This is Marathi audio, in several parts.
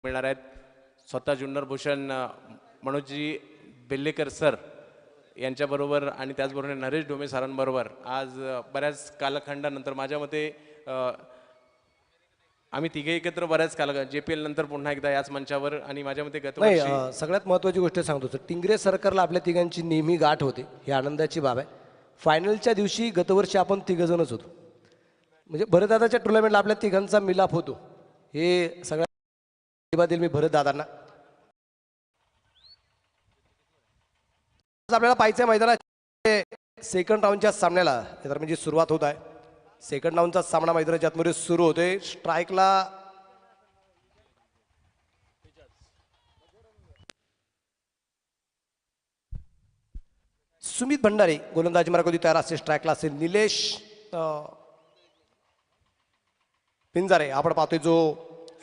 मिळणार आहेत. स्वतः जुन्नर भूषण मनोजी बेल्लेकर सर यांच्याबरोबर आणि त्याचबरोबर नरेश डोमे सरांबरोबर आज बऱ्याच कालखंडानंतर माझ्या मते आम्ही तिघे एकत्र बऱ्याच काल JPL नंतर पुन्हा एकदा याच मंचावर आणि माझ्या मते गतवर्षी सगळ्यात महत्त्वाची गोष्ट सांगतो सर, टिंगरे सरकारला आपल्या तिघांची नेहमी गाठ होते, ही आनंदाची बाब आहे. फायनलच्या दिवशी गतवर्षी आपण तिघजणच होतो, म्हणजे भरतदादाच्या टुर्नामेंटला आपल्या तिघांचा मिलाप होतो. हे सगळ्या मी भरतदादांना आपल्याला पाहायचं मैदानात सेकंड राऊंडच्या सामन्याला म्हणजे सुरुवात होत आहे. सेकंड राऊंडचा सामना मैदानाच्या आतमध्ये सुरू होतोय. स्ट्राईकला सुमित भंडारे गोलंदाजी मार्गावरती तयार असेल. स्ट्राईकला असेल निलेश पिंजारे. आपण पाहतोय जो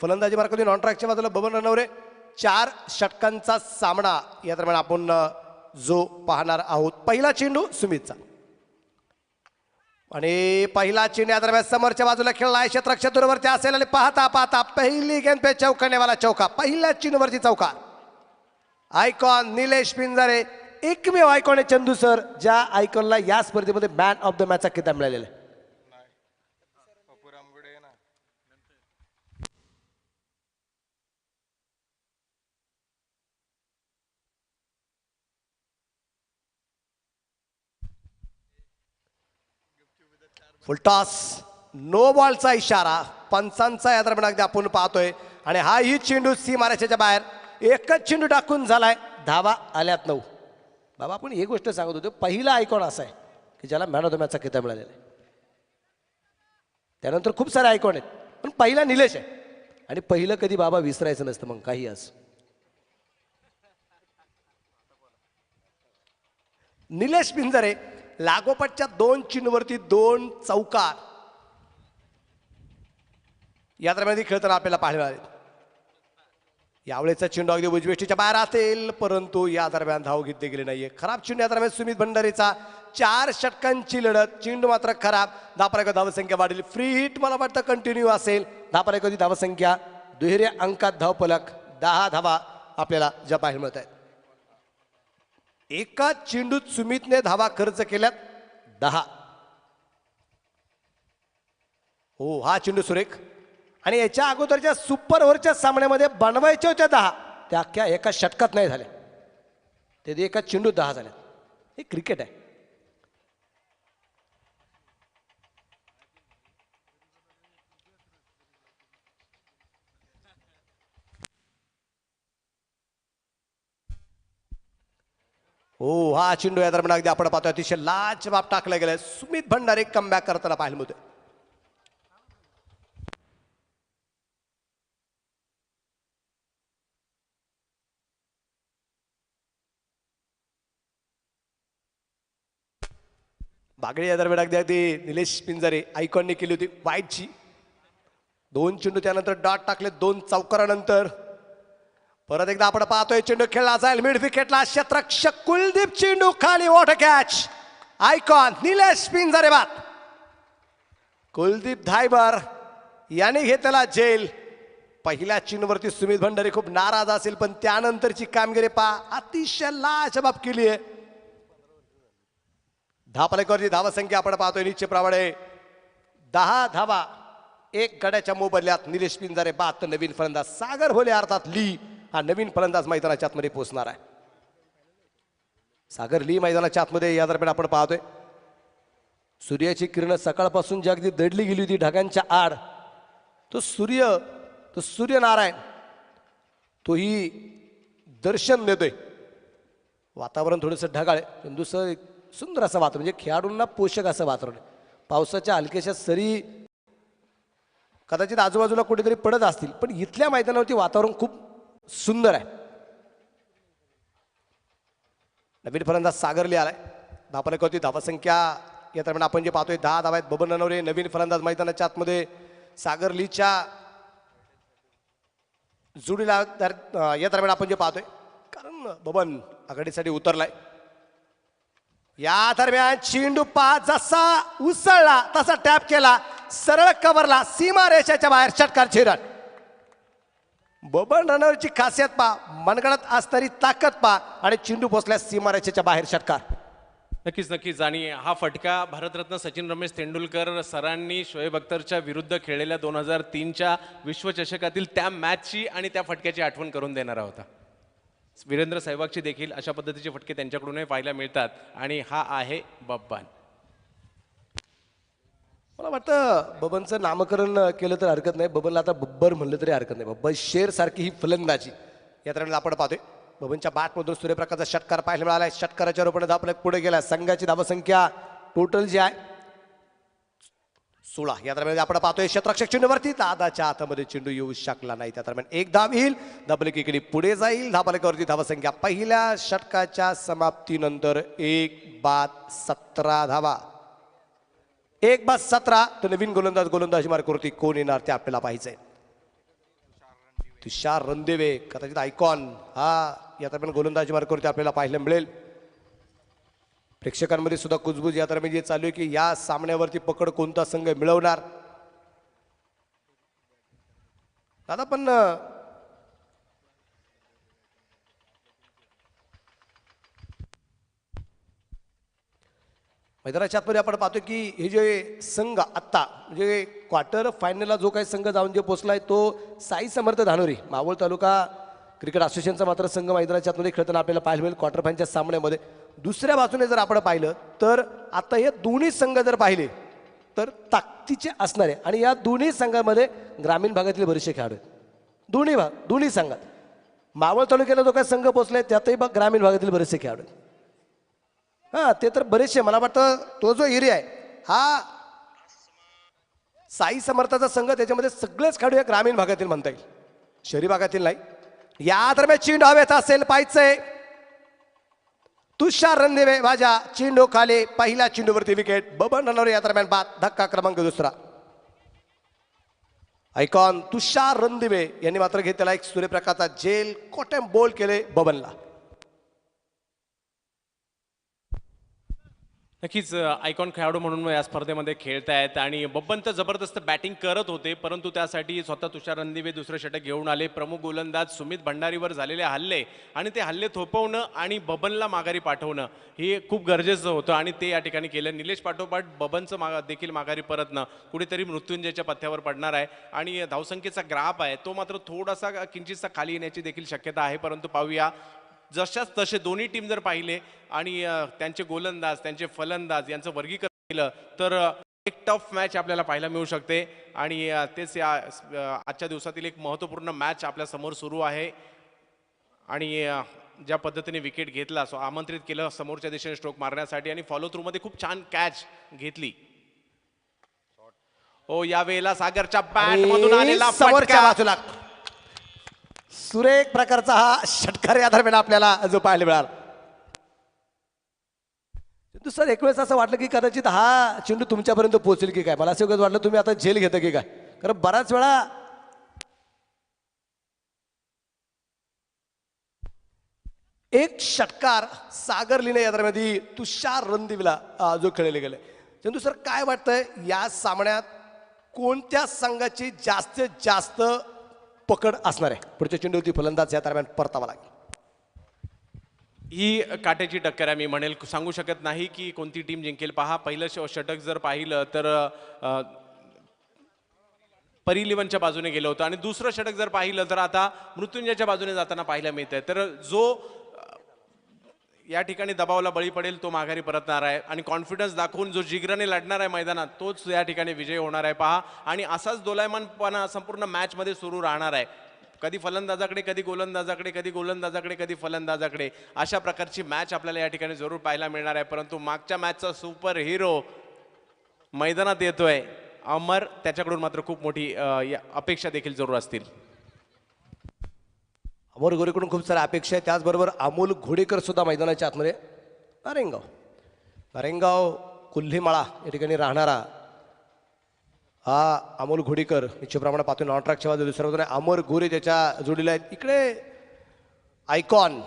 फलंदाजी मार्गावरती नॉन ट्रॅकच्या बाजूला बबन रणवरे. 4 षटकांचा सामना या दरम्यान आपण जो पाहणार आहोत. पहिला चेंडू सुमितचा आणि पहिला चेंडू या दरम्यान समोरच्या बाजूला खेळला क्षेत्रक्षेत्रावरती असेल आणि पाहता पाहता पहिली गेंद पे चौकण्यावाला चौका. पहिल्या चेंडूवरती चौका. आयकॉन निलेश पिंजारे एकमेव आयकॉन आहे चंदू सर, ज्या आयकॉनला या स्पर्धेमध्ये मॅन ऑफ द मॅचचा किताब मिळालेला आहे. फुलटॉस नो बॉलचा इशारा पंचांचा या दरम्यान अगदी आपण पाहतोय. आणि हा ही चेंडू सीमारेषेच्या बाहेर एकच चेंडू टाकून झालाय. धावा आल्यात 9. बाबा आपण ही गोष्ट सांगत होतो, पहिला आयकॉन असा आहे की ज्याला मॅन ऑफ द मॅचचा किताब मिळालेला आहे. त्यानंतर खूप सारे आयकॉन आहेत, पण पहिला निलेश आहे. आणि पहिलं कधी बाबा विसरायचं नसतं मग काही आज. निलेश पिंजारे लागोपाठच्या 2 चेंडूवरती 2 चौकार या दरम्यान खेळताना आपल्याला पाहायला मिळाले. यावेळेचा चेंडू अगदी उजवेष्टीच्या बाहेर असेल, परंतु या दरम्यान धाव घेतली गेली नाहीये. खराब चेंडू या दरम्यान सुमित भंडारेचा. 4 षटकांची लढत. चेंडू मात्र खराब. धावपराची धावसंख्या वाढली. फ्री हिट मला वाटतं कंटिन्यू असेल. धावपराची धावसंख्या दुहेरी अंकात धावफलक 10 धावा आपल्याला ज्या पाहायला मिळत आहेत. एका चेंडूत सुमितने धावा खर्च केल्यात 10. हो हा चेंडू सुरेख. आणि याच्या अगोदरच्या सुपर ओव्हरच्या सामन्यामध्ये बनवायच्या होत्या 10, त्या अख्ख्या एका षटकात नाही झाल्या. ते एका चेंडूत 10 झाल्या. हे क्रिकेट आहे. हो हा चेंडू या दरम्यान अगदी आपण पाहतोय अतिशय लाजवाब टाकला गेलाय. सुमित भंडारे कमबॅक करताना पाहायला मिळतोय. बागडे या दरम्यान अगदी निलेश पिंजारे आयकॉनने केली होती वाईटची. 2 चेंडू त्यानंतर डॉट टाकले 2 चौकारानंतर. परत एकदा आपण पाहतोय चेंडू खेळला जाईल मिड विकेटला. क्षेत्ररक्षक कुलदीप चेंडू खाली. Water catch. आयकॉन निलेश पिंजारे बाद. कुलदीप धायबर याने घेतला जेल. पहिल्या चेंडूवरती सुमित भंडारे खूप नाराज असेल, पण त्यानंतरची कामगिरी पहा अतिशय लाजवाब केली आहे. धावफलकावरची धावसंख्या आपण पाहतोय निश्चितप्रमाणे 10 धावा 1 गड्याच्या मोबदल्यात. निलेश पिंजारे बाद. तर नवीन फलंदाज सागर होले अर्थात ली हा नवीन फलंदाज मैदानाच्या आतमध्ये पोहोचणार आहे. सागर ली मैदानाच्या आतमध्ये या दरम्यान आपण पाहतोय. सूर्याची किरण सकाळपासून जी अगदी दडली गेली होती ढगांच्या आड, तो सूर्यनारायण तोही दर्शन देतोय. वातावरण थोडंसं ढगाळ आहे, पण दुसरं सुंदर असं वातावरण, म्हणजे खेळाडूंना पोषक असं वातावरण. पावसाच्या हलक्याशा सरी कदाचित आजूबाजूला कुठेतरी पडत असतील, पण इथल्या मैदानावरती वातावरण खूप सुंदर आहे. नवीन फलंदाज सागरली आलाय. धावफलकावरती धावसंख्या या दरम्यान आपण जे पाहतोय 10 धावा आहेत. बबन रणवरे नवीन फलंदाज मैदानाच्या आतमध्ये. सागरलीच्या जुडीला या दरम्यान आपण जे पाहतोय, कारण बबन आघाडीसाठी उतरलाय. या दरम्यान चेंडू जसा उसळला तसा टॅप केला, सरळ कव्हरला, सीमा रेषेच्या बाहेर षटकार. रन. बबन रनरची खासियत पा, मनगणात असणारी ताकद पा आणि चेंडू पोचल्यास सीमारेषेच्या बाहेर षटकार. नक्कीच आणि हा फटका भारतरत्न सचिन रमेश तेंडुलकर सरांनी शोएब अख्तरच्या विरुद्ध खेळलेल्या 2003च्या विश्वचषकातील त्या मॅचची आणि त्या फटक्याची आठवण करून देणारा होता. वीरेंद्र सहवागची देखील अशा पद्धतीचे फटके त्यांच्याकडूनही पाहायला मिळतात आणि हा आहे बब्बान. मला वाटतं बबनचं नामकरण केलं तर हरकत नाही. बबनला आता बब्बर म्हणलं तरी हरकत नाही. बब्बर शेर सारखी ही फलंदाजी या दरम्यान आपण पाहतोय. बबनच्या बॅटमधून सूर्यप्रकाशचा षटकार पाहायला मिळाला. षटकाराच्या रूपाने धावफलक पुढे गेला. संघाची धावसंख्या टोटल जी आहे 16. या दरम्यान आपण पाहतोय क्षेत्ररक्षक चेंडूवरती दादाच्या हातामध्ये चेंडू येऊ शकला नाही. त्या दरम्यान एक धाव येईल, धावफलकीकडे पुढे जाईल. धावफलकावरती धावसंख्या पहिल्या षटकाच्या समाप्तीनंतर 1:17 धावा. 1:17. तर नवीन गोलंदाजी मार्गावरती कोण येणार ते आपल्याला पाहायचंय. तुषार रणदिवे कदाचित आयकॉन हा या दरम्यान गोलंदाजी मार्गावरती आपल्याला पाहायला मिळेल. प्रेक्षकांमध्ये सुद्धा कुजबूज या दरम्यान जे चालू आहे की या सामन्यावरती पकड कोणता संघ मिळवणार. दादा पण मैदानाच्या आतमध्ये आपण पाहतो की हे जे संघ आत्ता म्हणजे क्वार्टर फायनलला जो काही संघ जाऊन जे पोचलाय तो साई समर्थ धानोरी मावळ तालुका क्रिकेट असोसिएशनचा मात्र संघ मैदानाच्या आतमध्ये खेळताना आपल्याला पाहायला मिळेल क्वार्टर फायनलच्या सामन्यामध्ये. दुसऱ्या बाजूने जर आपण पाहिलं तर आता हे दोन्ही संघ जर पाहिले तर ताकदीचे असणारे आणि या दोन्ही संघामध्ये ग्रामीण भागातील बरेचसे खेळाडू आहेत. दोन्ही संघात मावळ तालुक्याला जो काही संघ पोचलाय त्यातही ग्रामीण भागातील बरेचसे खेळाडू आहेत. हां ते तर बरेचसे. मला वाटतं तो जो एरिया आहे हा साई समर्थाचा संघ त्याच्यामध्ये सगळेच खेळाडू या ग्रामीण भागातील म्हणता येईल, शहरी भागातील नाही. या दरम्यान चेंडू हवेत असेल पाहायचंय. तुषार रणदिवे माझ्या चेंडू खाली पहिल्या चेंडूवरती विकेट. बबन रनौर या दरम्यान बाद. धक्का क्रमांक 2. आयकॉन तुषार रणदिवे यांनी मात्र घेतलेला एक सूर्यप्रकाशचा जेल कॉटम बॉल केले बबनला. नक्कीच आयकॉन खेळाडू म्हणून या स्पर्धेमध्ये खेळतायत आणि बब्बन तर जबरदस्त बॅटिंग करत होते, परंतु त्यासाठी स्वतः तुषार रणदिवे दुसरं षटक घेऊन आले. प्रमुख गोलंदाज सुमित भंडारीवर झालेले हल्ले आणि ते हल्ले थोपवणं आणि बबनला माघारी पाठवणं हे खूप गरजेचं होतं आणि ते या ठिकाणी केलं. निलेश पाठोपाठ बबनचं देखील माघारी परतणं कुठेतरी मृत्युंजयच्या पथ्यावर पडणार आहे आणि धावसंख्येचा ग्राफ आहे तो मात्र थोडासा किंचितसा खाली येण्याची देखील शक्यता आहे. परंतु पाहूया जशाच तसे दोन्ही टीम जर पाहिले आणि त्यांचे गोलंदाज त्यांचे फलंदाज यांचं वर्गीकरण केलं तर एक टफ मॅच आपल्याला पाहायला मिळू शकते आणि तेच आजच्या दिवसातील एक महत्त्वपूर्ण मॅच आपल्या समोर सुरू आहे. आणि ज्या पद्धतीने विकेट घेतला सो आमंत्रित केलं समोरच्या दिशेने स्ट्रोक मारण्यासाठी आणि फॉलो थ्रू मध्ये खूप छान कॅच घेतली. ओ यावेळेला सागरच्या बॅट मधून आलेला समोरच्या बाजूला सुरेख प्रकारचा हा षटकार या दरम्यान आपल्याला जो पाहायला मिळाला. सर एक वेळेस असं वाटलं की कदाचित हा चेंडू तुमच्यापर्यंत पोहोचेल की काय. मला असं वाटलं तुम्ही आता झेल घेता की काय, कारण बराच वेळा एक षटकार सागर लिने या दरम्यान तुषार रणदिवेला जो खेळले गेले. चंदू सर काय वाटतंय या सामन्यात कोणत्या संघाची जास्तीत जास्त पकड असणार आहे. पुढच्या चेंडूवरती फलंदाज या दरम्यान परतावा लागेल. ही काट्याची टक्कर आहे. मी म्हणेल सांगू शकत नाही की कोणती टीम जिंकेल. पहा पहिलं षटक जर पाहिलं तर परिलिवनच्या बाजूने गेलं होतं आणि दुसरं षटक जर पाहिलं तर आता मृत्युंजयच्या बाजूने जाताना पाहायला मिळतंय. तर जो या ठिकाणी दबावाला बळी पडेल तो माघारी परतणार आहे आणि कॉन्फिडन्स दाखवून जो जिगराने लढणार आहे मैदानात तोच या ठिकाणी विजय होणार आहे. पहा आणि असाच दोलायमानपणा संपूर्ण मॅचमध्ये सुरू राहणार आहे. कधी फलंदाजाकडे कधी गोलंदाजाकडे कधी गोलंदाजाकडे कधी फलंदाजाकडे अशा प्रकारची मॅच आपल्याला या ठिकाणी जरूर पाहायला मिळणार आहे. परंतु मागच्या मॅचचा सुपर हिरो मैदानात येतोय अमर, त्याच्याकडून मात्र खूप मोठी अपेक्षा देखील जरूर असतील. अमर गोरेकडून खूप साऱ्या अपेक्षा आहे. त्याचबरोबर अमोल घोडेकर सुद्धा मैदानाच्या आतमध्ये. नारेंगाव कुल्हेमाळा या ठिकाणी राहणारा हा अमोल घोडेकर निश्चितप्रमाणे पाहतो नॉनट्रॅकच्या बाजूला. दुसऱ्या बाजूने अमर गोरे त्याच्या जोडीला आहेत. इकडे आयकॉन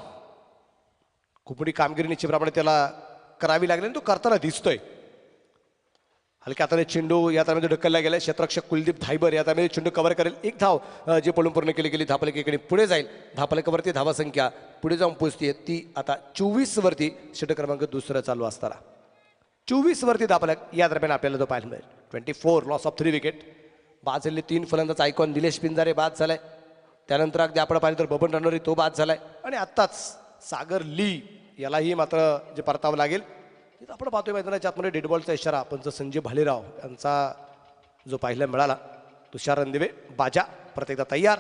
खूप मोठी कामगिरी निश्चितप्रमाणे त्याला करावी लागली आणि तो करताना दिसतोय. हलक्या हाताने चेंडू या तारमध्ये ढकलला गेला. क्षेत्ररक्षक कुलदीप धायबर या तारमध्ये चेंडू कव्हर करेल. एक धाव जे पळून पूर्ण केली गेली. धापलकेकडे पुढे जाईल. धापलकावरती धावा संख्या पुढे जाऊन पोहोचते ती आता 24 वरती. षटक क्रमांक दुसरा चालू असताना 24 वरती धापलक या दरम्यान आपल्याला तो पाहायला मिळेल. 24 लॉस ऑफ 3 विकेट. बाद झालेले 3 फलंदाज आयकॉन निलेश पिंजारे बाद झालाय. त्यानंतर अगदी आपण पाहिलं तर बबन रणोरी तो बाद झालाय. आणि आत्ताच सागर ली यालाही मात्र जे परतावं लागेल. आपण पाहतोय मैदानाच्या आतमध्ये डेड बॉलचा इशारा पंच संजय भालेराव यांचा जो पाहायला मिळाला. तुषार रणदिवे बाजा प्रत्येकदा तयार.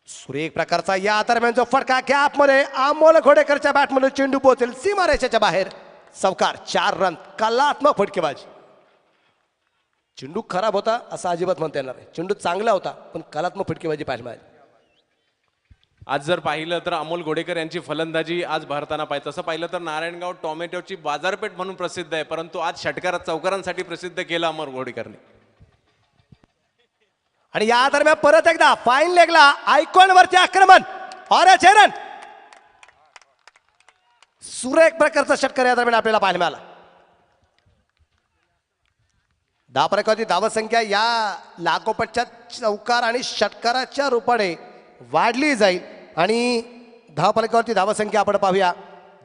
सुरेख प्रकारचा या दरम्यान जो फटका गॅपमध्ये अमोल घोडेकरच्या बॅटमध्ये चेंडू पोहोचेल सीमारेषेच्या बाहेर. चौकार 4 रन. कलात्मक फटकेबाजी. चेंडू खराब होता असं अजिबात म्हणता येणार नाही. चेंडू चांगला होता पण कलात्मक फटकेबाजी पाहायला मिळाली. आज जर पाहिलं तर अमोल घोडेकर यांची फलंदाजी आज भारताना पाहिजे. तसं पाहिलं तर नारायणगाव टोमॅटोची बाजारपेठ म्हणून प्रसिद्ध आहे, परंतु आज षटकारात चौकारांसाठी प्रसिद्ध केलं अमोल घोडेकरने. आणि या दरम्यान परत एकदा फाईन लेगला आयकॉन वरती आक्रमण. ऑरेंज हेरन सुरेख प्रकारचा षटकार या दरम्यान आपल्याला पाहायला मिळाला. धापरेखाची धावसंख्या या लागोपाठच्या चौकार आणि षटकाराच्या रूपाने वाढली जाईल. आणि धावफलकावरती धावसंख्या आपण पाहूया.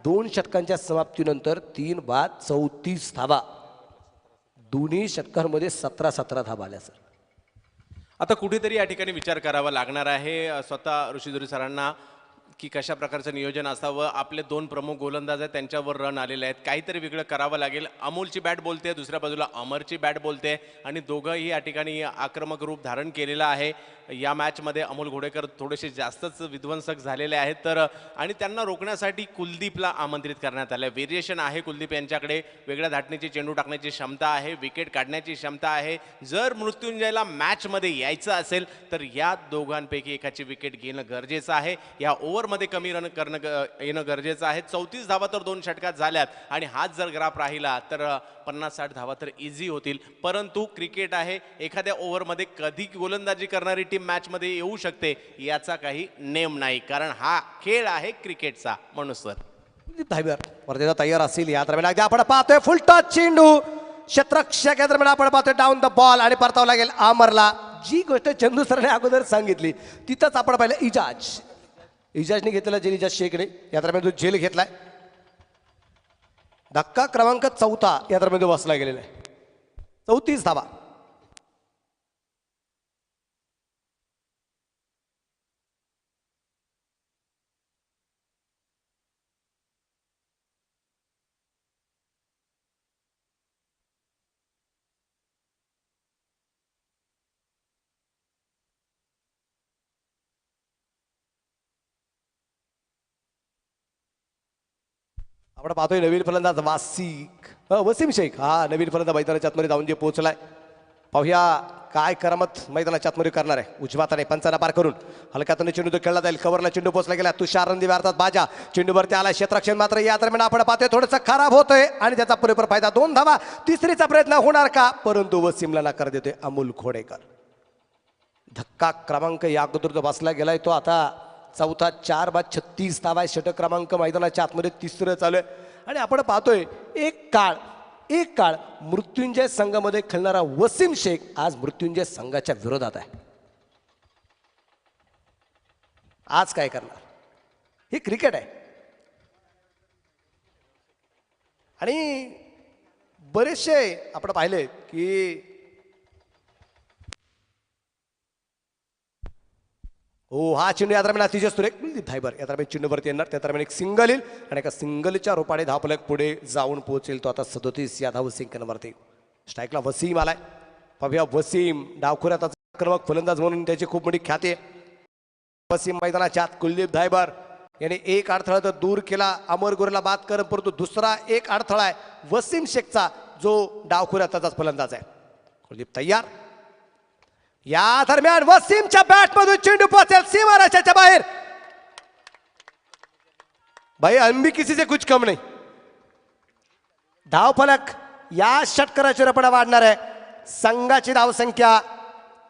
2 षटकांच्या समाप्तीनंतर 3 बाद 34 धावा. दोन्ही षटकांमध्ये 17-17 धावा आल्या सर. आता कुठेतरी या ठिकाणी विचार करावा लागणार आहे स्वतः ऋषीधुरी सरांना की कशा प्रकारचं नियोजन असावं. आपले 2 प्रमुख गोलंदाज आहेत त्यांच्यावर रन आलेले आहेत. काहीतरी वेगळं करावं लागेल. अमोलची बॅट बोलते, दुसऱ्या बाजूला अमरची बॅट बोलते आणि दोघंही या ठिकाणी आक्रमक रूप धारण केलेलं आहे. या मॅचमध्ये अमोल घोडेकर थोडेसे जास्तच विध्वंसक झालेले आहेत तर आणि त्यांना रोखण्यासाठी कुलदीपला आमंत्रित करण्यात आलं. व्हेरिएशन आहे कुलदीप यांच्याकडे. वेगळ्या धाटणीची चेंडू टाकण्याची क्षमता आहे, विकेट काढण्याची क्षमता आहे. जर मृत्युंजयला मॅचमध्ये यायचं असेल तर या दोघांपैकी एकाची विकेट घेणं गरजेचं आहे. या ओव्हरमध्ये कमी रन करणं येणं गरजेचं आहे. 34 धावा तर 2 षटकात झाल्यात आणि हाच जर ग्राफ राहिला तर 50-60 धावा तर इझी होतील. परंतु क्रिकेट आहे, एखाद्या ओव्हरमध्ये कधी गोलंदाजी करणारी टीम मॅचमध्ये येऊ शकते याचा काही नेम नाही, कारण हा खेळ आहे क्रिकेटचा. म्हणून सर वर्धेचा तयार असेल. या दरम्यान अगदी आपण पाहतोय फुल टॉस चेंडू. क्षेत्ररक्षक या दरम्यान आपण पाहतोय डाऊन द बॉल आणि परतावा लागेल अमरला. जी गोष्ट चंदू सरने अगोदर सांगितली तिथंच आपण पाहिलं इजाजने घेतलेला जेल इजाज शेखने या दरम्यान जो जेल घेतलाय. धक्का क्रमांक 4 या दरम्यान जो बसला गेलेला आहे. 34 धावा. आपण पाहतोय नवीन फलंदाज वसीम शेख. हा नवीन फलंदाज मैदानाच्या आतमध्ये जाऊन जे पोहोचलाय. पाहूया काय करामत मैदानाच्या आतमध्ये करणार आहे. उजव्या हाताने पंचांना पार करून हलक्यातून चेंडू तो खेळला जाईल. कव्हरला चेंडू पोहोचला गेला. तुषार रणदिवे अर्थात बाजा चेंडूवरती आला. क्षेत्ररक्षण मात्र या दरम्यान आपण पाहतोय थोडंसं खराब होतोय आणि त्याचा पुरेपूर फायदा. 2 धावा. तिसरीचा प्रयत्न होणार का, परंतु वसीमला नकार देतोय अमोल घोडेकर. धक्का क्रमांक या अगोदर जो बसला गेलाय तो आता 4था. 4 बाद 36 धावा आहे. षटक क्रमांक मैदानाच्या आतमध्ये 3रं चालू आहे. आणि आपण पाहतोय एक काळ मृत्युंजय संघामध्ये खेळणारा वसीम शेख आज मृत्युंजय संघाच्या विरोधात आहे. आज काय करणार. हे क्रिकेट आहे. आणि बरेचसे आपण पाहिले की हो हा चेंडू या दरम्यान अतिशय सुरेख. धायबर या दरम्यान चेंडूवरती येणार. त्या दरम्यान एक सिंगल येईल आणि एका सिंगलच्या रूपाने धावफलक पुढे जाऊन पोहोचेल. तो आता 37 या धावसंख्येवरती. स्ट्राईकला वसीम आलाय. पाहूया वसीम डावखुऱ्यात आक्रमक फलंदाज म्हणून त्याची खूप मोठी ख्याती आहे. वसीम मैदानाच्या आत कुलदीप धायबर याने एक अडथळा तर दूर केला. अमर गोरेला बाद कर, परंतु दुसरा एक अडथळा आहे वसीम शेखचा जो डावखुऱ्यातच फलंदाज आहे. कुलदीप तयार. या दरम्यान वसीमच्या बॅटमधून चेंडू पोहोचेल सीमारेषेच्या बाहेर. भाई अनबी किसी से कुछ कम नाही. धावफलक या षटकाराची रपडा वाढणार आहे. संघाची धावसंख्या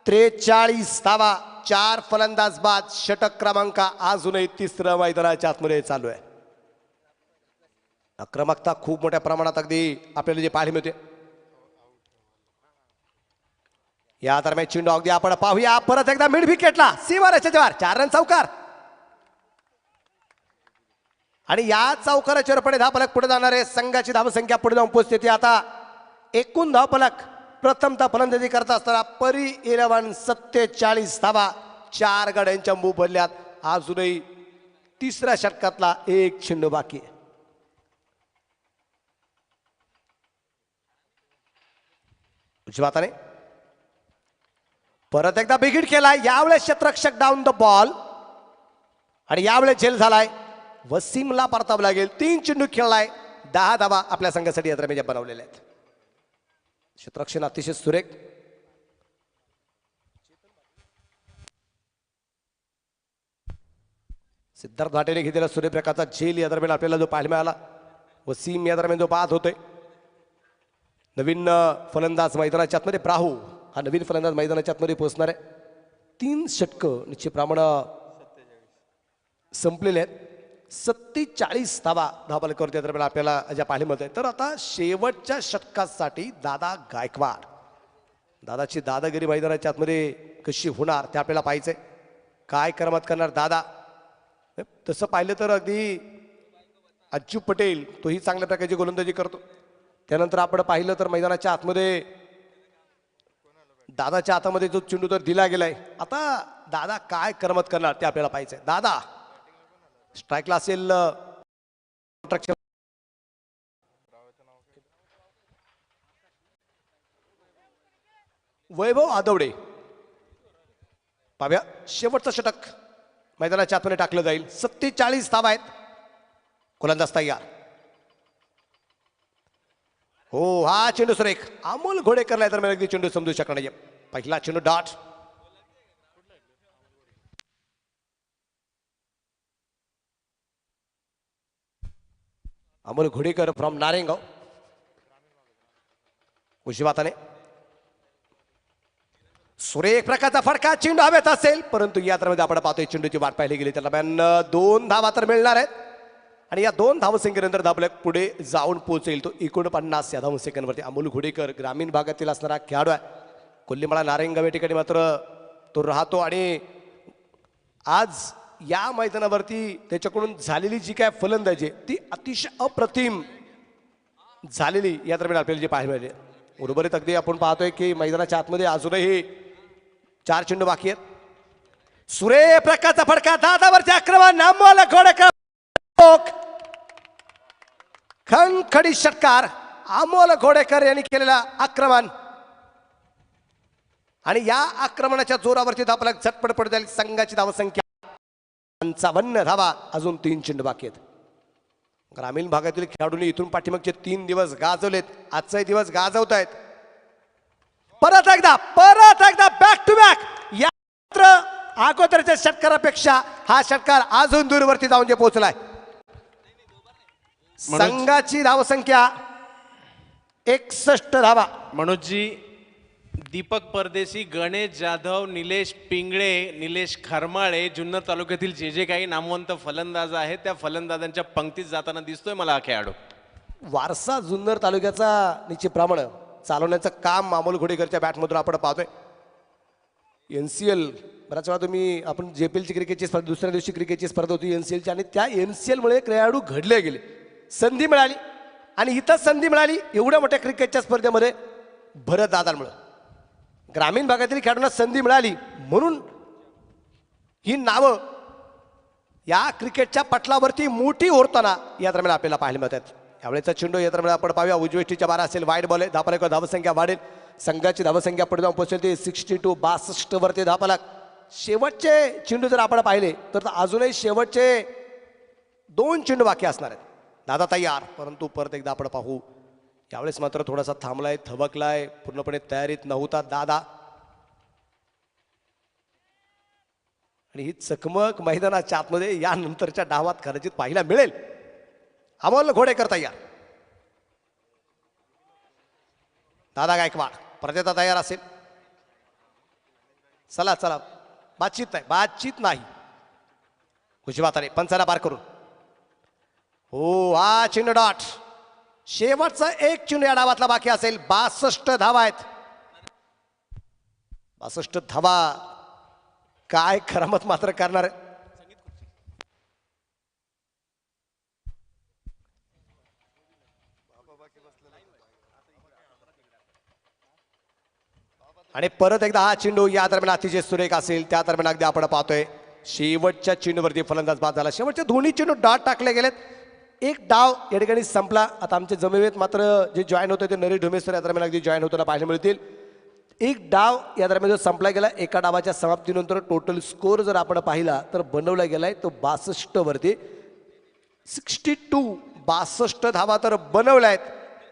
43 धावा. 4 फलंदाज बाद. षटक क्रमांक अजूनही 3रं मैदानाच्या आतमध्ये चालू आहे. आक्रमकता खूप मोठ्या प्रमाणात अगदी आपल्याला जे पाहायला मिळते. या दरम्यान चेंडू अगदी आपण पाहूया परत एकदा मिड विकेटला सीमारेषेच्या जवळ 4 रन चौकार. आणि या चौकाराच्या पुढे धावफलक पुढे जाणारे संघाची धावसंख्या पुढे जाऊन पोहोचते ती आता एकूण धावफलक प्रथमतः फलंदाजी करत असताना परी 11 47 धावा 4 गड्यांच्या मोबदल्यात. अजूनही तिसऱ्या षटकातला एक चेंडू बाकी आहे. उजव्या हाताने परत एकदा बिग हिट केलाय. यावेळेस क्षेत्ररक्षक डाऊन द बॉल आणि यावेळेस झेल झालाय. वसीमला परतावं लागेल. 3 चेंडू खेळलाय. 10 धावा आपल्या संघासाठी या बनवलेल्या आहेत. क्षेत्ररक्षण अतिशय सुरेख. सिद्धार्थ भाटेने घेतलेला सूर्यप्रकाशचा झेल या दरम्यान आपल्याला जो पाहायला मिळाला. वसीम या दरम्यान जो बाद होतोय. नवीन फलंदाज मैदानाच्या आतमध्ये ब्राहू हा नवीन फलंदाज मैदानाच्या आतमध्ये पोहोचणार आहे. 3 षटकं निश्चितप्रमाणे संपलेले आहेत. 47 धावा धावफलकावरती दरम्यान आपल्याला ज्या पाहायला मिळत. तर आता शेवटच्या षटकासाठी दादा गायकवाड. दादाची दादागिरी मैदानाच्या आतमध्ये कशी होणार ते आपल्याला पाहायचंय. काय करमत करणार दादा. तसं पाहिलं तर अगदी अच्यू पटेल तोही चांगल्या प्रकारची गोलंदाजी करतो. त्यानंतर आपण पाहिलं तर मैदानाच्या आतमध्ये दादाच्या हातामध्ये जो चेंडू तर दिला गेलाय. आता दादा काय करमत करणार ते आपल्याला पाहायचंय. दादा स्ट्राईकला असेल. वैभव आदवडे पाव्या शेवटचं षटक मैदानाच्या आतमध्ये टाकलं जाईल. 47 धावा आहेत. गोलंदाज तयार. हो हा चेंडू सुरेख. अमोल घोडेकरला तर अगदी चेंडू समजू शकणार नाही. पहिला चेंडू डॉट. अमोल घोडेकर फ्रॉम नारेंगाव. उजव्या हाताने सुरेख प्रकारचा फटका. चेंडू हवेत असेल परंतु या दरम्यान आपण पाहतोय चेंडूची वाट पाहिली गेली. त्याला 2 धावा तर मिळणार आहेत. आणि या 2 धावसंख्येनंतर धावफलक पुढे जाऊन पोहोचेल तो 49 या धावसंख्येवरती. अमोल घोडेकर ग्रामीण भागातील असणारा खेळाडू आहे. कोल्लीमाळा नारेंगाव या ठिकाणी मात्र तो राहतो. आणि आज या मैदानावरती त्याच्याकडून झालेली जी काय फलंदाजी ती अतिशय अप्रतिम झालेली या दरम्यान आपल्याला जे पाहायला मिळाले. उर्वरित अगदी आपण पाहतोय की मैदानाच्या आतमध्ये अजूनही 4 चेंडू बाकी आहेत. सुरेख प्रकारचा फटका. दादावरचे आक्रमण. अमोल घोडेकर खणखडी षटकार. अमोल घोडेकर यांनी केलेला आक्रमण आणि या आक्रमणाच्या जोरावरती धावफलक झटपट पडत जाईल. संघाची धावसंख्या 55 धावा. अजून 3 चेंडू बाकी आहेत. ग्रामीण भागातील खेळाडूंनी इथून पाठीमागचे 3 दिवस गाजवलेत. आजचाही दिवस गाजवत आहेत. परत एकदा बॅक टू बॅक. या अगोदरच्या षटकारापेक्षा हा षटकार अजून दूरवरती जाऊन जे पोहोचलाय. संघाची धावसंख्या 61 धावा. मनोजजी दीपक परदेशी, गणेश जाधव, निलेश पिंगळे, निलेश खरमाळे, जुन्नर तालुक्यातील जे काही नामवंत फलंदाज आहेत त्या फलंदाजांच्या पंक्तीत जाताना दिसतोय मला हा खेळाडू. वारसा जुन्नर तालुक्याचा निश्चितप्रमाणे चालवण्याचं काम अमोल घोडेकरच्या बॅटमधून आपण पाहतोय. NCL बऱ्याच वेळा आपण JPLची क्रिकेटची स्पर्धा, दुसऱ्या दिवशी क्रिकेटची स्पर्धा होती NCLची आणि त्या NCLमुळे खेळाडू घडले गेले. संधी मिळाली आणि इथं संधी मिळाली एवढ्या मोठ्या क्रिकेटच्या स्पर्धेमध्ये भरत दादांमुळे. ग्रामीण भागातील खेळाडूंना संधी मिळाली म्हणून ही नावं या क्रिकेटच्या पटलावरती मोठी होताना या दरम्यान आपल्याला पाहायला मिळतात. यावेळेचा चेंडू या दरम्यान आपण पाहूया. उजवेष्टीच्या 12 असेल. वाईड बॉल आहे. धावसंख्या वाढेल. संघाची धावसंख्या पुढे जाऊन पोहोचेल ते 62 वरती धावफलक. शेवटचे चेंडू जर आपण पाहिले तर अजूनही शेवटचे 2 चेंडू बाकी असणार आहेत. दादा तयार. परंतु परत एकदा आपण पाहू यावेळेस मात्र थोडासा थांबलाय, थबकलाय, पूर्णपणे तयारीत नव्हता दादा. आणि ही चकमक मैदानाच्या आतमध्ये यानंतरच्या डावात कदाचित पाहायला मिळेल. अमोल घोडेकर तयार. दादा गायकवाड परत एकदा तयार असेल. चला बातचीत नाही. उजव्या हाताने पंचाला पार करून. हो हा चेंडू डॉट. शेवटचा एक चेंडू या डावातला बाकी असेल. 62 धावा आहेत. 62 धावा. काय करामत मात्र करणार आहे. आणि परत एकदा हा चेंडू या दरम्यान अतिशय सुरेख असेल. त्या दरम्यान अगदी आपण पाहतोय शेवटच्या चेंडूवरती फलंदाज बाद झाला. शेवटचे दोन्ही चेंडू डाट टाकले गेलेत. एक डाव या ठिकाणी संपला. आता आमचे जमेवेत मात्र जे जॉईन होते ते नरेश ढोमेसर या दरम्यान अगदी जॉईन होताना पाहायला मिळतील. एक डाव या दरम्यान जो संपला गेला. एका डावाच्या समाप्तीनंतर टोटल स्कोर जर आपण पाहिला तर बनवला गेलाय तो 62 वरती 62. 62 धावा तर बनवल्या आहेत.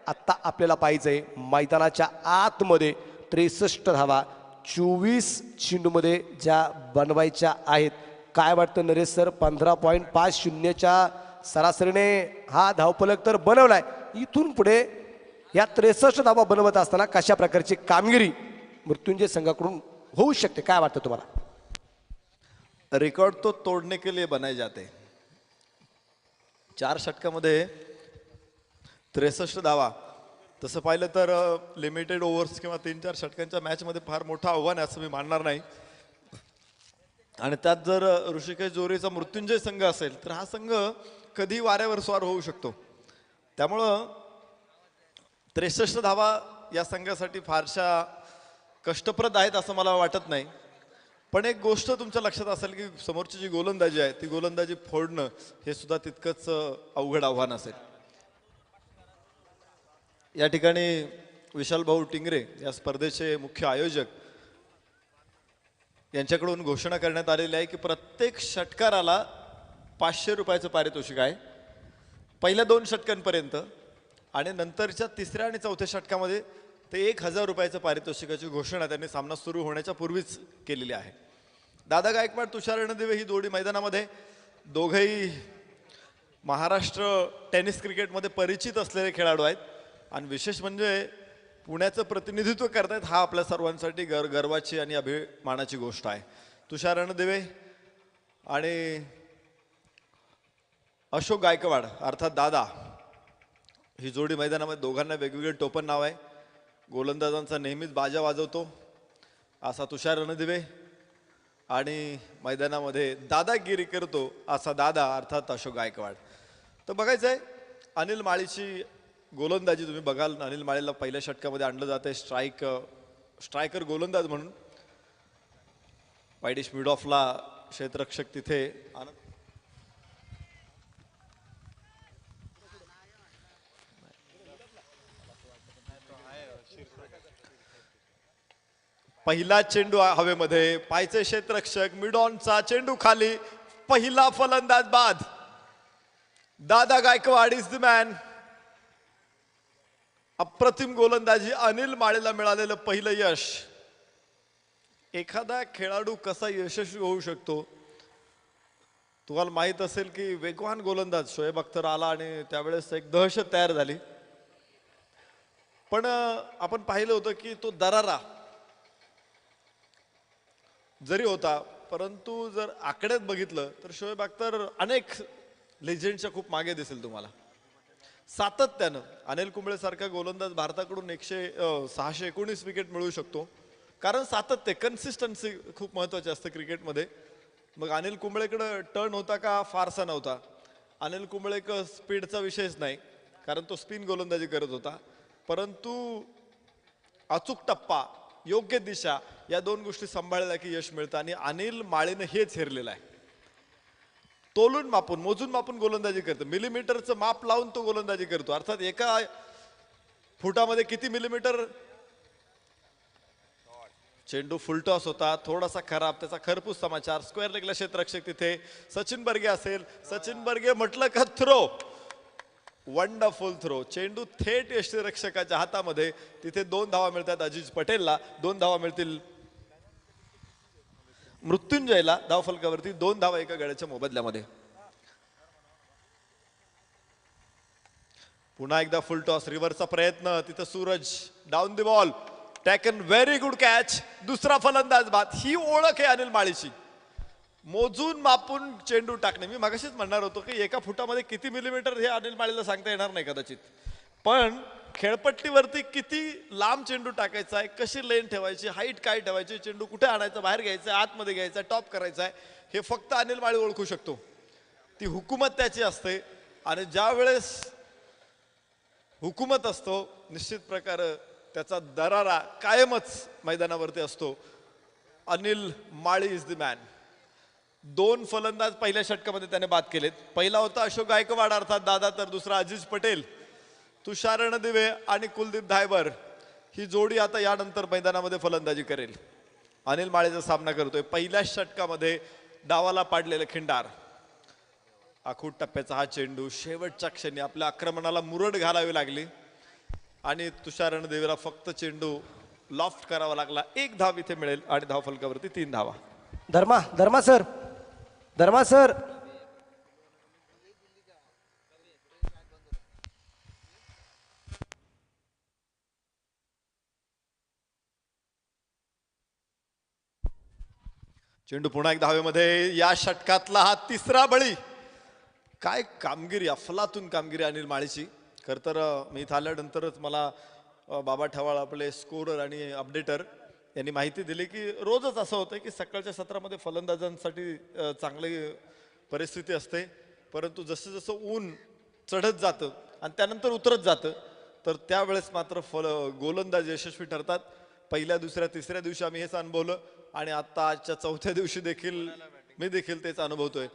आता आपल्याला पाहिजे मैदानाच्या आतमध्ये 63 धावा 24 चेंडूमध्ये ज्या बनवायच्या आहेत. काय वाटतं नरेश सर? 15.50च्या सरासरीने हा धावफलक तर बनवलाय. इथून पुढे या 63 धावा बनवत असताना कशा प्रकारची कामगिरी मृत्युंजय संघाकडून होऊ शकते, काय वाटतं तुम्हाला? रिकॉर्ड तो तोड़ने के लिए बनाए जाते. 4 षटकामध्ये 63 धावा, तसं पाहिलं तर लिमिटेड ओव्हर्स किंवा 3-4 षटकांच्या मॅचमध्ये फार मोठं आव्हान आहे असं मी मानणार नाही. आणि त्यात जर ऋषिकेश जोरीचा मृत्युंजय संघ असेल तर हा संघ कधी वाऱ्यावर स्वार होऊ शकतो. त्यामुळं 63 धावा या संघासाठी फारशा कष्टप्रद आहेत असं मला वाटत नाही. पण एक गोष्ट तुमच्या लक्षात असेल की समोरची जी गोलंदाजी आहे ती गोलंदाजी फोडणं हे सुद्धा तितकंच अवघड आव्हान असेल. या ठिकाणी विशाल भाऊ टिंगरे या स्पर्धेचे मुख्य आयोजक यांच्याकडून घोषणा करण्यात आलेली आहे की प्रत्येक षटकाराला 500 रुपयाचं पारितोषिक आहे पहिल्या 2 षटकांपर्यंत, आणि नंतरच्या 3ऱ्या आणि 4थ्या षटकामध्ये ते 1000 रुपयाचं पारितोषिकाची घोषणा त्यांनी सामना सुरू होण्याच्या पूर्वीच केलेली आहे. दादा गायकवाड, तुषार रणदिवे ही जोडी मैदानामध्ये दोघंही महाराष्ट्र टेनिस क्रिकेटमध्ये परिचित असलेले खेळाडू आहेत. आणि विशेष म्हणजे पुण्याचं प्रतिनिधित्व करतायत, हा आपल्या सर्वांसाठी गर्वाची आणि अभिमानाची गोष्ट आहे. तुषार रणदिवे आणि अशोक गायकवाड अर्थात दादा ही जोडी मैदानामध्ये दोघांना वेगवेगळे टोपण नाव आहे. गोलंदाजांचा नेहमीच बाजा वाजवतो असा तुषार रणदिवे आणि मैदानामध्ये दादागिरी करतो असा दादा अर्थात अशोक गायकवाड. तर बघायचं आहे अनिल माळीची गोलंदाजी तुम्ही बघाल. अनिल माळीला पहिल्या षटकामध्ये आणलं जाते स्ट्रायकर गोलंदाज म्हणून. वाईडिश मिड ऑफला क्षेत्ररक्षक तिथे पहिला चेंडू हवेमध्ये, पायचे क्षेत्ररक्षक मिड ऑनचा चेंडू खाली, पहिला फलंदाज बाद. दादा गायकवाड इज द मॅन. अप्रतिम गोलंदाजी अनिल माळीला मिळालेलं पहिलं यश. एखादा खेळाडू कसा यशस्वी होऊ शकतो तुम्हाला माहित असेल की वेगवान गोलंदाज शोएब अख्तर आला आणि त्यावेळेस एक दहशत तयार झाली. पण आपण पाहिलं होतं की तो दरारा जरी होता परंतु जर आकड्यात बघितलं तर शोएब अख्तर अनेक लेजेंडच्या खूप मागे दिसेल तुम्हाला. सातत्यानं अनिल कुंबळे सारखा गोलंदाज भारताकडून 619 विकेट मिळवू शकतो कारण सातत्य, कन्सिस्टन्सी खूप महत्वाची असते क्रिकेटमध्ये. मग अनिल कुंबळेकडे टर्न होता का? फारसा नव्हता. अनिल कुंबळेक स्पीडचा विषयच नाही कारण तो स्पिन गोलंदाजी करत होता, परंतु अचूक टप्पा, योग्य दिशा या 2 गोष्टी सांभाळल्या की यश मिळतं. आणि अनिल माळीनं हेच हेरलेलं आहे. तोलून मापून मोजून मापून गोलंदाजी करतो, मिलीमीटरचं माप लावून तो गोलंदाजी करतो. अर्थात एका फुटामध्ये किती मिलीमीटर. चेंडू फुलटॉस होता, थोडासा खराब, त्याचा खरपूस समाचार. स्क्वेअर लेगला क्षेत्ररक्षक तिथे सचिन बर्गे असेल. सचिन बर्गे म्हटलं का थ्रो, वंडरफुल थ्रो. चेंडू थेट यष्टीरक्षकाच्या हातामध्ये. तिथे 2 धावा मिळतात अजीज पटेलला, 2 धावा मिळतील मृत्युंजयला. धावफलकावरती 2 धावा एका गड्याच्या मोबदल्यामध्ये. पुन्हा एकदा फुल टॉस, रिव्हरचा प्रयत्न. तिथं Suraj down the ball, taken, very good catch. दुसरा फलंदाज बाद. ही ओळख आहे अनिल माळीची, मोजून मापून चेंडू टाकणे. मी मगाशीच म्हणणार होतो की एका फुटामध्ये किती मिलीमीटर हे अनिल माळीला सांगता येणार नाही कदाचित, पण खेळपट्टीवरती किती लांब चेंडू टाकायचा आहे, कशी लेन ठेवायची, हाईट काय ठेवायची, चेंडू कुठे आणायचा, बाहेर घ्यायचा, आतमध्ये घ्यायचा, टॉप करायचा आहे, हे फक्त अनिल माळी ओळखू शकतो. ती हुकूमत त्याची असते आणि ज्या वेळेस हुकूमत असतो निश्चित प्रकारे त्याचा दरारा कायमच मैदानावरती असतो. अनिल माळी इज द मॅन. 2 फलंदाज पहिल्या षटकामध्ये त्याने बाद केलेत. पहिला होता अशोक गायकवाड अर्थात दादा, तर दुसरा अजीज पटेल, तुषार रणदिवे आणि कुलदीप धायबर ही जोडी आता यानंतर मैदानामध्ये फलंदाजी करेल. अनिल माळीचा सामना करतोय. पहिल्या षटकामध्ये डावाला पाडलेलं खिंडार, आखूट टप्प्याचा हा चेंडू शेवटच्या क्षणी आपल्या आक्रमणाला मुरड घालावी लागली आणि तुषार रणदेवेला फक्त चेंडू लॉफ्ट करावा लागला. 1 धाव इथे मिळेल आणि धावफलकावरती 3 धावा. धर्मा सर चेंडू पुन्हा एक धावेमध्ये. या षटकातला हा 3रा बळी. काय कामगिरी, अफलातून कामगिरी अनिल माळीची. खर तर मी इथं आल्यानंतरच मला बाबा ठवाळ आपले स्कोरर आणि अपडेटर यांनी माहिती दिली की रोजच असं होतं की सकाळच्या सत्रामध्ये फलंदाजांसाठी चांगली परिस्थिती असते, परंतु जसं जसं ऊन चढत जातं आणि त्यानंतर उतरत जातं तर त्यावेळेस मात्र गोलंदाज यशस्वी ठरतात. पहिल्या, दुसऱ्या, तिसऱ्या दिवशी आम्ही हेच अनुभवलं आणि आता आजच्या 4थ्या दिवशी देखील मी देखील तेच अनुभवतोय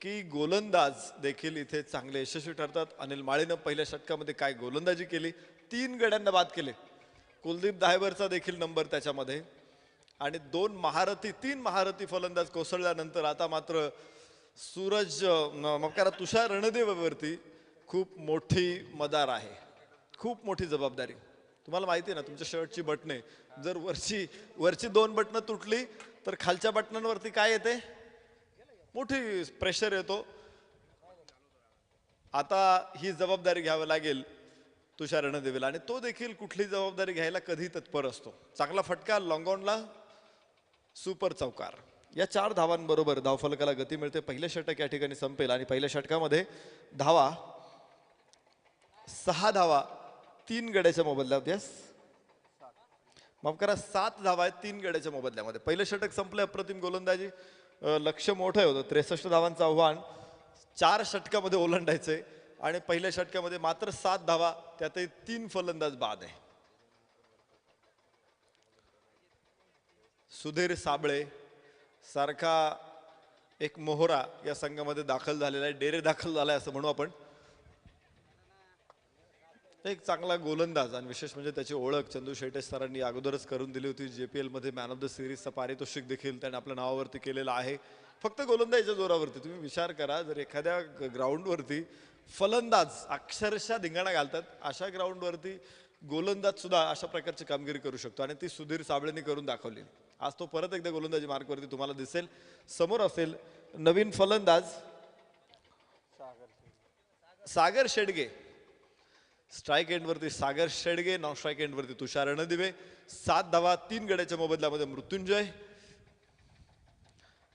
की गोलंदाज देखील इथे चांगले यशस्वी ठरतात. अनिल माळीनं पहिल्या षटकामध्ये काय गोलंदाजी केली, 3 गड्यांना बाद केले. कुलदीप धायबरचा देखील नंबर त्याच्यामध्ये आणि 3 महारथी फलंदाज कोसळल्यानंतर आता मात्र तुषार रणदेवेवरती खूप मोठी मदार आहे, खूप मोठी जबाबदारी. तुम्हाला माहिती आहे ना, तुमच्या शर्टची बटणे जर वरची 2 बटणं तुटली तर खालच्या बटनांवरती काय येते, मोठी प्रेशर येतो. आता ही जबाबदारी घ्यावी लागेल तुषार रणदेवेला आणि तो देखील कुठली जबाबदारी घ्यायला कधी तत्पर असतो. चांगला फटका, लॉंगॉनला सुपर चौकार. या 4 धावांबरोबर धावफलकाला गती मिळते. पहिलं षटक या ठिकाणी संपेल आणि पहिल्या षटकामध्ये धावा 6 धावा 3 गड्याच्या मोबदल्यात. यस, माफ करा, 7 धावा आहेत 3 गड्याच्या मोबदल्यामध्ये. पहिलं षटक संपलं. अप्रतिम गोलंदाजी, लक्ष मोठं होतं. 63 धावांचं आव्हान 4 षटकामध्ये ओलांडायचंय आणि पहिल्या षटकामध्ये मात्र 7 धावा, त्यातही 3 फलंदाज बाद आहे. सुधीर साबळे सारखा एक मोहरा या संघामध्ये दाखल झालेला आहे, डेरे दाखल झालाय असं म्हणू आपण. एक चांगला गोलंदाज आणि विशेष म्हणजे त्याची ओळख चंदू शेटे सरांनी अगोदरच करून दिली होती. JPL मध्ये मॅन ऑफ द सिरीजचं पारितोषिक देखील त्याने आपल्या नावावरती केलेलं आहे. फक्त गोलंदाजीच्या जोरावरती. तुम्ही विचार करा, जर एखाद्या ग्राउंडवरती फलंदाज अक्षरशः धिंगाणा घालतात, अशा ग्राउंडवरती गोलंदाज सुद्धा अशा प्रकारची कामगिरी करू शकतो आणि ती सुधीर साबळेंनी करून दाखवली. आज तो परत एकदा गोलंदाजी मार्कवरती तुम्हाला दिसेल. समोर असेल नवीन फलंदाज सागर शेडगे. स्ट्राईक एंडवरती सागर शेडगे, नॉन स्ट्राईक एंडवरती तुषार रणदिवे. 7 धावा 3 गड्याच्या मोबदल्यामध्ये मृत्युंजय.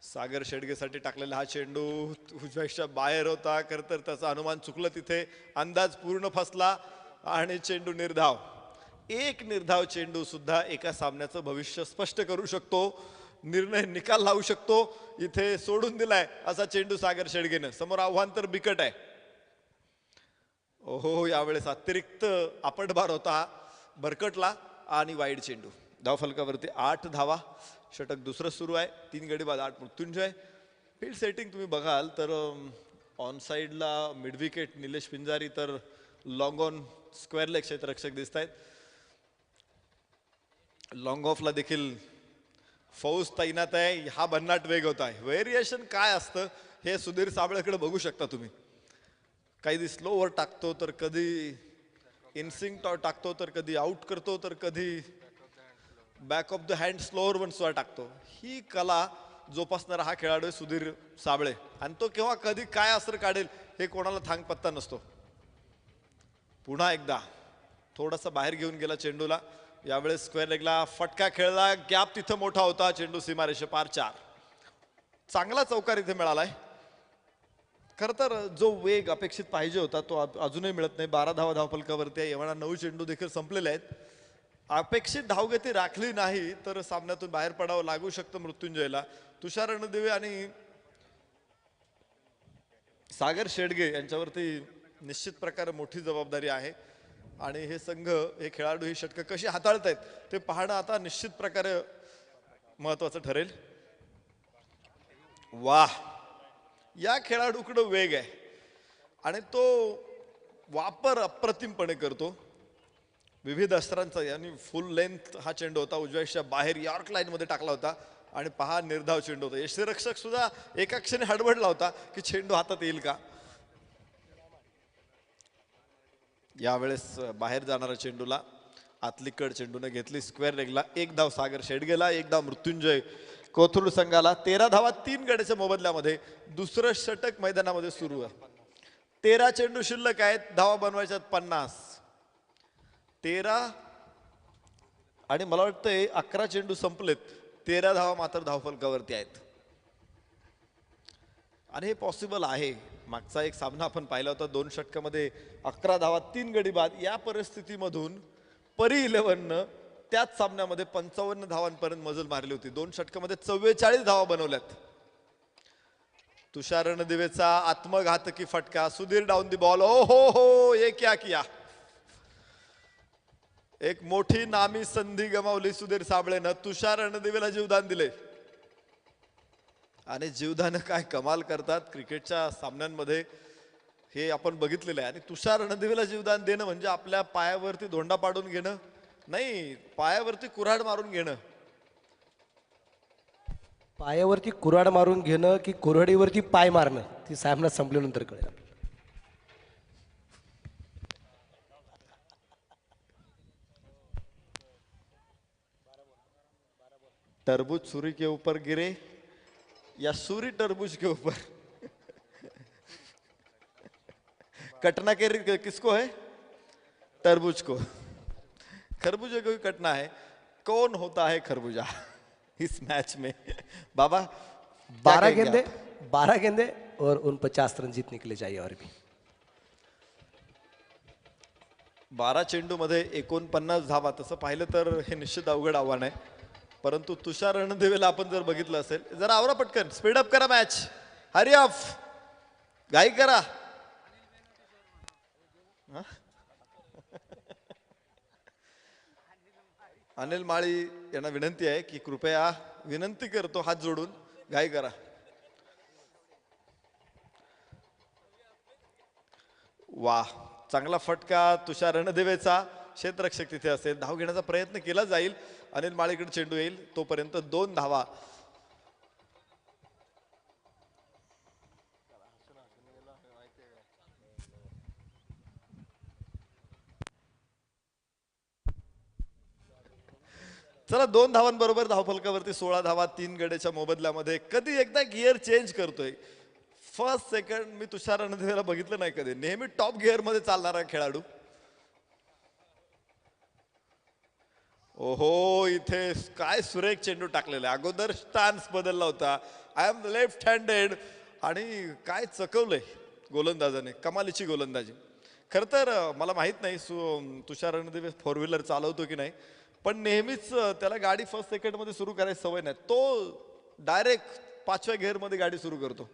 सागर शेडगेसाठी टाकलेला हा चेंडू उजव्याच्या बाहेर होता. खर तर त्याचा अनुमान चुकलं तिथे, अंदाज पूर्ण फसला आणि चेंडू निर्धाव. 1 निर्धाव चेंडू सुद्धा एका सामन्याचं भविष्य स्पष्ट करू शकतो, निकाल लावू शकतो. इथे सोडून दिलाय असा चेंडू सागर शेडगेनं. समोर आव्हान तर बिकट आहे. ओहो, यावेळेस अतिरिक्त आपटभार होता, भरकटला आणि वाईड चेंडू. धावफलकावरती 8 धावा. षटक दुसरं सुरू आहे. 3 गडी बाद 8 मृत्युंजय. फील्ड सेटिंग तुम्ही बघाल तर ऑन साईडला मिड विकेट निलेश पिंजारी, तर लॉंग ऑन स्क्वेअर लेग क्षेत्ररक्षक दिसत आहेत. लॉंग ऑफला देखील फौज तैनात आहे. हा भन्नाट वेग होता आहे. व्हेरिएशन काय असतं हे सुधीर साबळेकडे बघू शकता तुम्ही. कधी स्लोवर टाकतो, तर कधी इनसिंग टाकतो, तर कधी आउट करतो, तर कधी back of the hand slower one सुद्धा टाकतो. ही कला जोपासणारा हा खेळाडू आहे सुधीर साबळे आणि तो केव्हा कधी काय असर काढेल हे कोणाला थांग पत्ता नसतो. पुन्हा एकदा थोडासा बाहेर घेऊन गेला चेंडूला. यावेळेस स्क्वेअर लेगला फटका खेळला. गॅप तिथं मोठा होता. चेंडू सीमारेषे पार 4. चांगला चौकार इथे मिळालाय. खरं तर जो वेग अपेक्षित पाहिजे होता तो अजूनही मिळत नाही. 12 धावा धावफलकावरती आहे. एवढा 9 चेंडू देखील संपलेले आहेत. अपेक्षित धावगती राखली नाही तर सामन्यातून बाहेर पडावं लागू शकतं मृत्युंजयला. तुषार रणदिवे आणि सागर शेडगे यांच्यावरती निश्चित प्रकारे मोठी जबाबदारी आहे आणि हे संघ हे खेळाडू ही षटकं कशी हाताळतायत ते पाहणं आता निश्चित प्रकारे महत्वाचं ठरेल. वाह, या खेळाडूकडं वेग आहे आणि तो वापर अप्रतिमपणे करतो विविध अस्त्रांचा. यांनी फुल लेंथ हा चेंडू होता, उजव्याच्या बाहेर यॉर्क लाईन मध्ये टाकला होता आणि पहा निर्धाव चेंडू होता. यष्टीरक्षक सुद्धा एका क्षणी हडबडला होता की चेंडू हातात येईल का. यावेळेस बाहेर जाणारा चेंडूला आतली कड चेंडूने घेतली, स्क्वेअर लेगला. 1 धाव सागर शेडगेला, 1 धाव मृत्युंजय कोथरूड संघाला. 13 धावा 3 गड्याच्या मोबदल्यामध्ये दुसरं षटक मैदानामध्ये सुरू आहे. 13 चेंडू शिल्लक आहेत, धावा बनवायच्यात 50. 13 आणि मला वाटतंय 11 चेंडू संपलेत, 13 धावा मात्र धावफलकावरती आहेत आणि हे पॉसिबल आहे. मागचा एक सामना आपण पाहिला होता, 2 षटकामध्ये 11 धावा 3 गडी बाद. या परिस्थितीमधून परी 11 त्याच सामन्यामध्ये 55 धावांपर्यंत मजल मारली होती. 2 षटकामध्ये 44 धावा बनवल्यात. तुषार रणदिवेचा आत्मघातकी फटका, सुधीर डाऊन दी बॉल. ओ हो, ये क्या किया. एक मोठी नामी संधी गमावली सुधीर साबळेनं. तुषार रणदिवेला जीवदान दिले आणि जीवदान काय कमाल करतात क्रिकेटच्या सामन्यांमध्ये हे आपण बघितलेलं आहे. आणि तुषार रणदिवेला जीवदान देणं म्हणजे आपल्या पायावरती धोंडा पाडून घेणं नाही, पायावरती कुऱ्हाड मारून घेणं. पायावरती कुऱ्हाड मारून घेणं की कुऱ्हाडीवरती पाय मारणं ती सामना संपल्यानंतर कळेल. तरबूज सूरी के ऊपर गिरे या सूरी तरबूज के ऊपर. कटना के किसको है? तरबूज को. खरबूजे को ही कटना है. कौन होता है खरबूजा इस मैच में? बाबा 12 गेंदे 12 गेंदे और उन 50 रन जीतने के लिए चाहिए और भी. 12 चेंडू मध्ये 49 धावा. तसं पाहिलं तर हे निश्चित अवघड आव्हान आहे, परंतु तुषार रणदिवेला आपण जर बघितलं असेल, जरा आवरा पटकन, स्पीडअप करा मॅच, हरी अप, घाई करा. अनिल माळी यांना विनंती आहे की कृपया, विनंती करतो हात जोडून, घाई करा. वा, चांगला फटका तुषार रणदिवेचा. क्षेत्ररक्षक तिथे असेल, धाव घेण्याचा प्रयत्न केला जाईल. अनिल माळीकडे चेंडू येईल, तोपर्यंत 2 धावा. चला, 2 धावांबरोबर धावफलकावरती 16 धावा 3 गड्याच्या मोबदल्यामध्ये. कधी एकदा गिअर चेंज करतोय. फर्स्ट सेकंड मी तुषार रणदिवेला बघितलं नाही कधी. नेहमी टॉप गिअर मध्ये चालणारा खेळाडू. ओहो, इथे काय सुरेख चेंडू टाकलेला. अगोदर स्टान्स बदलला होता, आय एम लेफ्ट हँडेड, आणि काय चकवलंय गोलंदाजाने. कमालीची गोलंदाजी. खर तर मला माहित नाही तुषार रणदिवे 4 व्हीलर चालवतो की नाही, पण नेहमीच त्याला गाडी फर्स्ट सेकंड मध्ये सुरू करायची सवय नाही. तो डायरेक्ट 5व्या गिअर मध्ये गाडी सुरू करतो,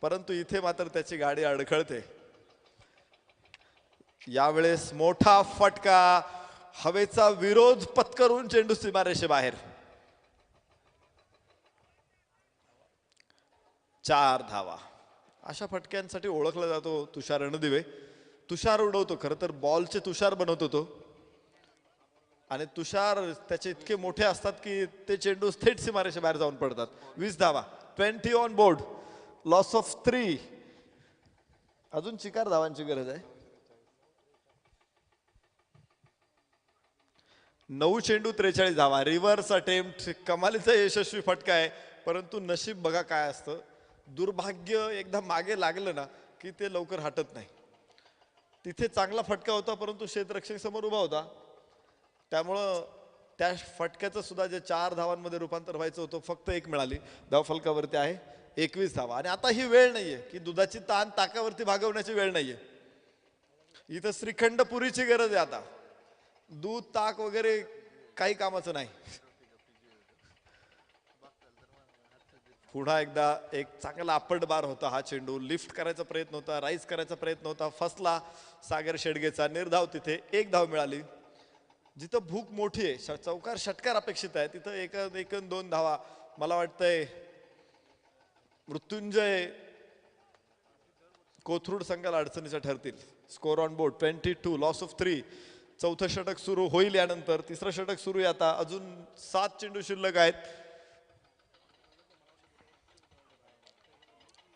परंतु इथे मात्र त्याची गाडी अडखळते. यावेळेस मोठा फटका, हवेचा विरोध पत्करून चेंडू सीमारेषे बाहेर. 4 धावा. अशा फटक्यांसाठी ओळखला जातो तुषार रणदिवे. तुषार उडवतो, खरं तर बॉलचे तुषार बनवतो तो, आणि तुषार त्याचे इतके मोठे असतात की ते चेंडू थेट सीमारेषे बाहेर जाऊन पडतात. 20 धावा, 20 ऑन बोर्ड, लॉस ऑफ 3. अजून चिकार धावांची गरज आहे. 9 चेंडू 43 धावा. रिव्हर्स अटेम्प्ट, कमालीचा यशस्वी फटका आहे, परंतु नशीब बघा काय असतं. दुर्भाग्य एकदा मागे लागलं ना की ते लवकर हटत नाही. तिथे चांगला फटका होता, परंतु क्षेत्ररक्षक समोर उभा होता, त्यामुळं त्या फटक्याचं सुद्धा जे 4 धावांमध्ये रूपांतर व्हायचं होतं, फक्त 1 मिळाली. धावफलकावरती आहे 21 धावा. आणि आता ही वेळ नाहीये की दुधाची तहान ताकावरती भागवण्याची वेळ नाहीये. इथं श्रीखंड पुरीची गरज आहे आता. दूध ताक वगैरे काही कामाचं नाही. पुन्हा एकदा एक चांगला आपट बार होता हा चेंडू. लिफ्ट करायचा प्रयत्न होता, राईज करायचा प्रयत्न होता, फसला सागर शेडगेचा. निर्धाव तिथे 1 धाव मिळाली. जिथं भूक मोठी आहे, चौकार षटकार अपेक्षित आहे, तिथं एक 2 धावा मला वाटतंय मृत्युंजय कोथरूड संघाला अडचणीच्या ठरतील. Score on board 22, loss of 3. चौथं षटक सुरू होईल यानंतर. तिसरं षटक सुरू आहे आता. अजून 7 चेंडू शिल्लक आहेत.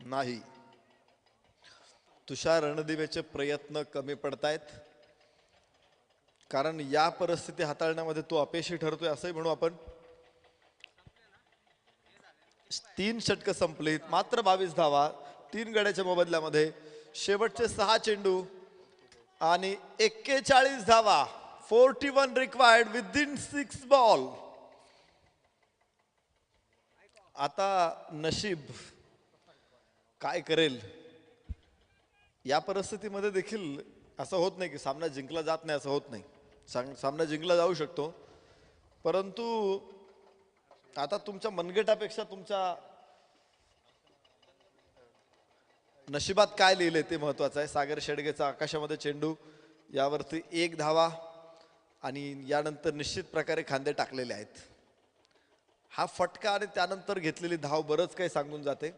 नाही, तुषार रणदिवेचे प्रयत्न कमी पडतायत, कारण या परिस्थिती हाताळण्यामध्ये तो अपयशी ठरतोय असंही म्हणू आपण. 3 षटकं संपलीत, मात्र 22 धावा 3 गड्याच्या मोबदल्यामध्ये. शेवटचे 6 चेंडू आणि 41 धावा. 41 रिक्वायर्ड विदिन 6 बॉल. आता नशीब काय करेल. या परिस्थितीमध्ये देखील असं होत नाही की सामना जिंकला जात नाही, असं होत नाही. सामना जिंकला जाऊ शकतो, परंतु आता तुमच्या मनगटापेक्षा तुमच्या नशिबात काय लिहिलंय ते महत्वाचं आहे. सागर शेडगेचा आकाशामध्ये चेंडू, यावरती 1 धावा आणि यानंतर निश्चित प्रकारे खांदे टाकलेले आहेत. हा फटका आणि त्यानंतर घेतलेली धाव बरंच काही सांगून जाते.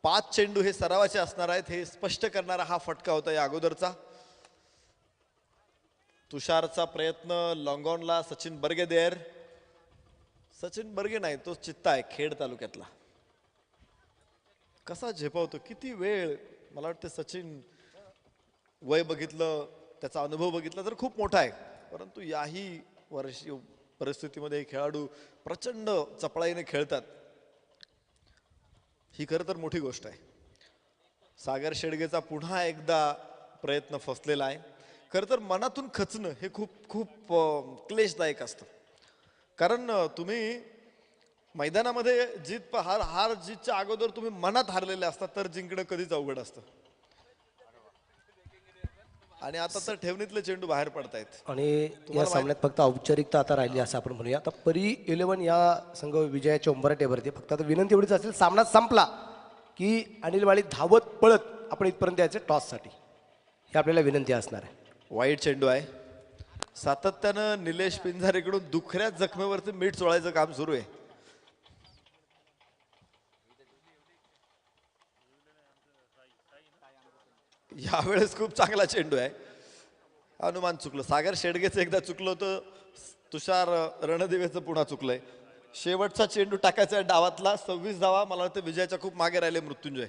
5 चेंडू हे सरावाचे असणार आहेत हे स्पष्ट करणारा हा फटका होता या अगोदरचा. तुषारचा प्रयत्न लॉंगॉनला. सचिन बर्गे देर. सचिन बर्गे नाही, तो चित्ता आहे खेड तालुक्यातला. कसा झेपावतो, किती वेळ. मला वाटतं सचिन वय बघितलं, त्याचा अनुभव बघितला तर खूप मोठा आहे, परंतु याही वर्षी परिस्थितीमध्ये खेळाडू प्रचंड चपळाईने खेळतात. ही खरं तर मोठी गोष्ट आहे. सागर शेडगेचा पुन्हा एकदा प्रयत्न फसलेला आहे. खरं तर मनातून खचणं हे खूप खूप क्लेशदायक असतं, कारण तुम्ही मैदानामध्ये हार जीतच्या अगोदर तुम्ही मनात हारलेले असतात, तर जिंकणं कधीच अवघड असतं. आणि आता तर ठेवणीतले चेंडू बाहेर पडतायत. आणि या सामन्यात फक्त औपचारिकता आता राहिली असं आपण म्हणूया. आता परी 11 या संघ विजयाच्या उंबरठ्यावरती. फक्त आता विनंती एवढीच असेल, सामना संपला की अनिल माळी धावत पळत आपण इथपर्यंत यायचे टॉससाठी, हे आपल्याला विनंती असणार आहे. वाईट चेंडू आहे. सातत्यानं निलेश पिंजारेकडून दुखऱ्या जखमेवरती मीठ चोळायचं काम सुरू आहे. यावेळेस खूप चांगला चेंडू आहे. अनुमान चुकलं. सागर शेडगेचं एकदा चुकलं होतं, तुषार रणदिवेचं पुन्हा चुकलंय. शेवटचा चेंडू टाकायचा डावातला. 26 धावा. मला वाटतं विजयाच्या खूप मागे राहिले मृत्युंजय.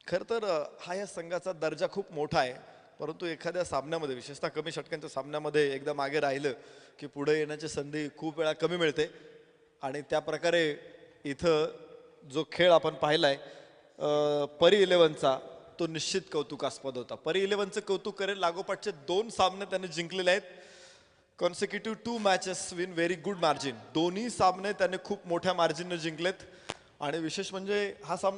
खर तर हा या संघाचा दर्जा खूप मोठा आहे, परंतु एखाद्या सामन्यामध्ये, विशेषतः कमी षटकांच्या सामन्यामध्ये एकदा मागे राहिलं की पुढे येण्याची संधी खूप वेळा कमी मिळते. आणि त्या प्रकारे इथं जो खेळ आपण पाहिलाय परी 11चा, तो निश्चित कौतुकास्पद होता. परी 11चं कौतुक करेल. लागोपाठचे 2 सामने त्यांनी जिंकलेले आहेत. Consecutive 2 matches win very good margin. दोन्ही सामने त्यांनी खूप मोठ्या मार्जिनने जिंकलेत. आणि विशेष म्हणजे हा सामना